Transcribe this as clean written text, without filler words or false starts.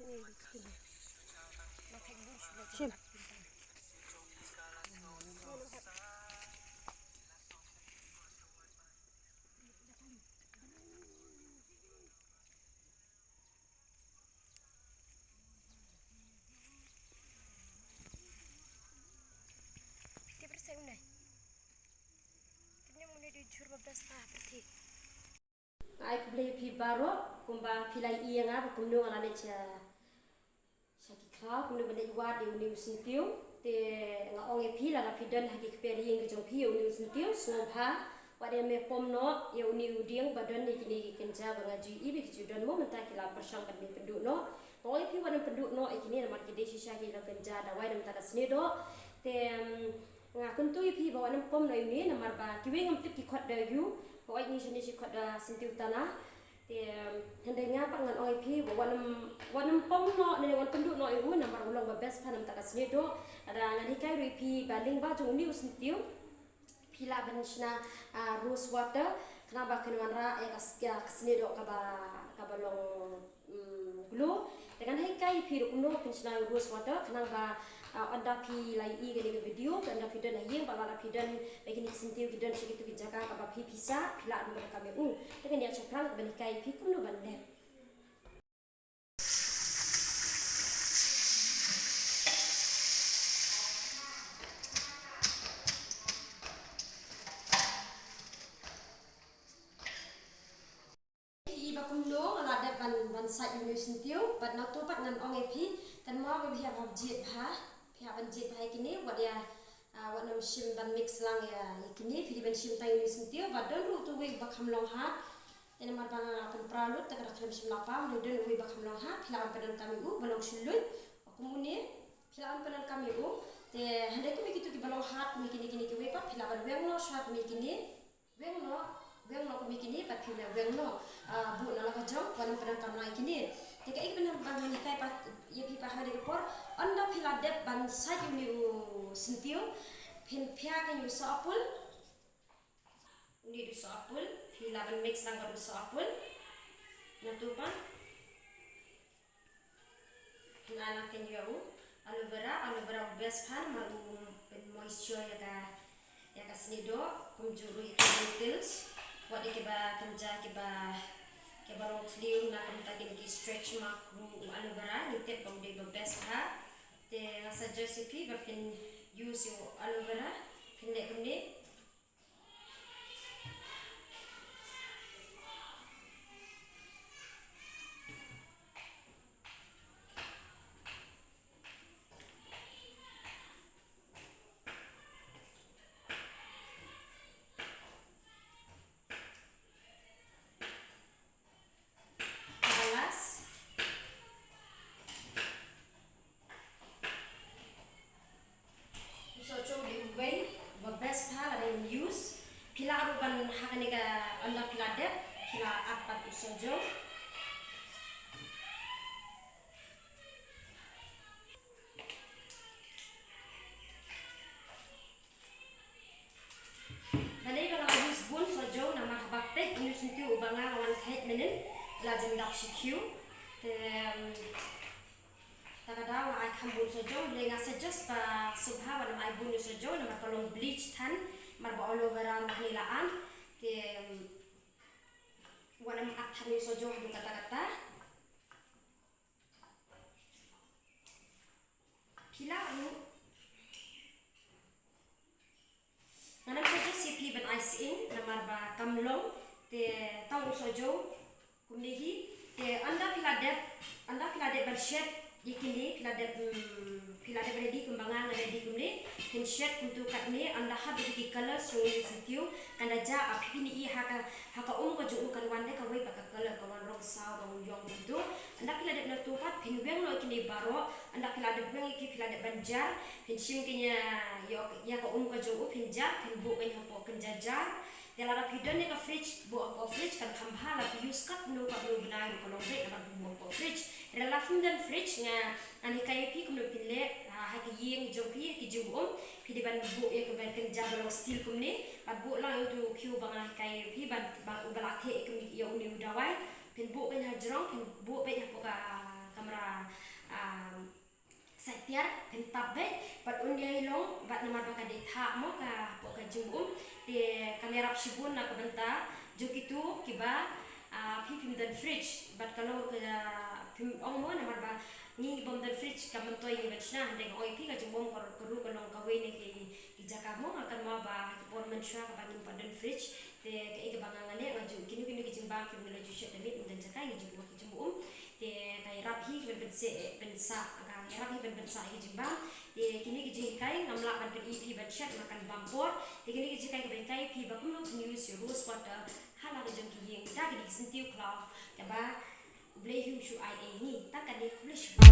Sim. Ai beli pi baro kumba pilai iya nga kumno ngala cha shaki kha kumno bale wa de uni usintiu te nga onge pi la pi dan haki kperi yang jong pi uni usintiu so pha wa de me pomno ya uni udiang badan ni kini kenja banga ji ibi ki dan mo menta kila persang kan me pendu no onge pi wan pendu no ikini na mar ki de shisha ki la kenja da wa de menta sni do te nga kuntu pi ba wan pom no ini na mar ba ki we ngam tip ki khot da yu ko ai ni shini shi khot da sintiu tanah thì hendanya pak ngan oi pi wanam pom no ne wan pendu no iu na mar ulong ba best panam ta kasne do ada ngani kai ri pi baling ba jong ni usintiu pila banishna rose water kana ba kan ra ya kasne do ka ba long glow dengan hai kai pi ru no pinchna rose water kana ba anda pi lai i gani video anda pi dan yeng ba la pi dan begini sintiu gidan sigitu jaga ka ba pi pisa pila anu ka me dengan dia cakap ban kai pi kum no ban le i ba kum no ala da ban sa yu sintiu ban na to pat nan ong e pi tan mo ba bia ba jet bha pia ban jet bha kini wa dia wanam shim ban mix lang ya kini pi ban shim ta yu sintiu ba don ru tu we ba kham long ha ene mar bang akan pralut tak rakam shim lapa mu don we ba kham long ha pila padan kami u balong shulut kumune pila padan kami u te hande ko mi kitu ki balong ha mi kini ki we pa pila ban weng no sha mi kini weng no ko mi kini pa pila weng no bu na la ka jong wanam padan kam lai kini te ka ik benar bang ni kai pa ye pi pa ha de por anda pila de ban sa yu ni u sintiu pin pia kan yu sa apul uni du sa apul pila ban mix lang ka du sa apul na tu pa na kan yu aloe vera best pan malu pen moisture ya ka snido kum juru itu details what ke ba kanja ke ba long clear na kam ta ki stretch mark ru aloe vera ni tip kom de best ha te suggest pi ba pen use your aloe vera pen le kom ni pila aruban hakani ka anda pila de pila apa tu sojo nanti kalau habis bun sojo nama habak tek ini sinti ubanga wan kait menen lajeng dak sikiu takada wa ai khambun sojo lenga suggest pa subha wa ai bun sojo nama tolong bleach tan mar ba aloe vera nilaan te wanam akhani sojo hadu kata-kata pila anu nanam sojo sipi ban ice in namar ba kamlong te tau sojo kumnehi te anda pila de ban shed yikini pila de ready kumbangan ready kumne kin shed kuntu katne anda ha bi color so sitiu anda ja apini I haka ko jo kan wande ka we baka color ka wan rok saw rong yong itu anda pila de na tupat pin weng no kini baro anda pila de weng ki pila de banjar pin sim kinya ya ka ko jo pin jar pin bu kan hapo kan jajar Delara pidon ni ka fridge bu fridge kan kambhala use kat no ka no benar ko no be na bu fridge relafun dan fridge nga ani kay pi kum no pille ha ki yeng jo pi ki jo pi di ban bu ya ka ban kan jabalo steel kum ni bat bu lang itu kyu bang kay pi ban balake kum yo ni udawai pin bu ben ha jrong pin bu be ha ka kamera setiar pentap be pat undia ilong bat namar baka de tha mo ka po ka jum te kamera sibun na kabenta jokitu kiba pipim dan fridge bat kalau ke pim ong mo namar ba ni bom dan fridge kamantoy ni batna de oi pi ka jum kor koru kanong kawe ne ki jaka mo akan ma ba ki pon mensha ka bangin dan fridge te ke bangangale ga jum kinu ki jimbang ki melo jushe de mit dan jaka ni jum ki jum te kai rap hi ben se ben sa aga rap hi ben sa ki jimbang te kini ki jikai ngamla ban pi ban chat makan bampor te kini ki jikai ben kai pi ba kum news yo rose water hala ga jum ki yeng da ki sentiu klau ka ba blei hu shu ai ni ta ka de kulish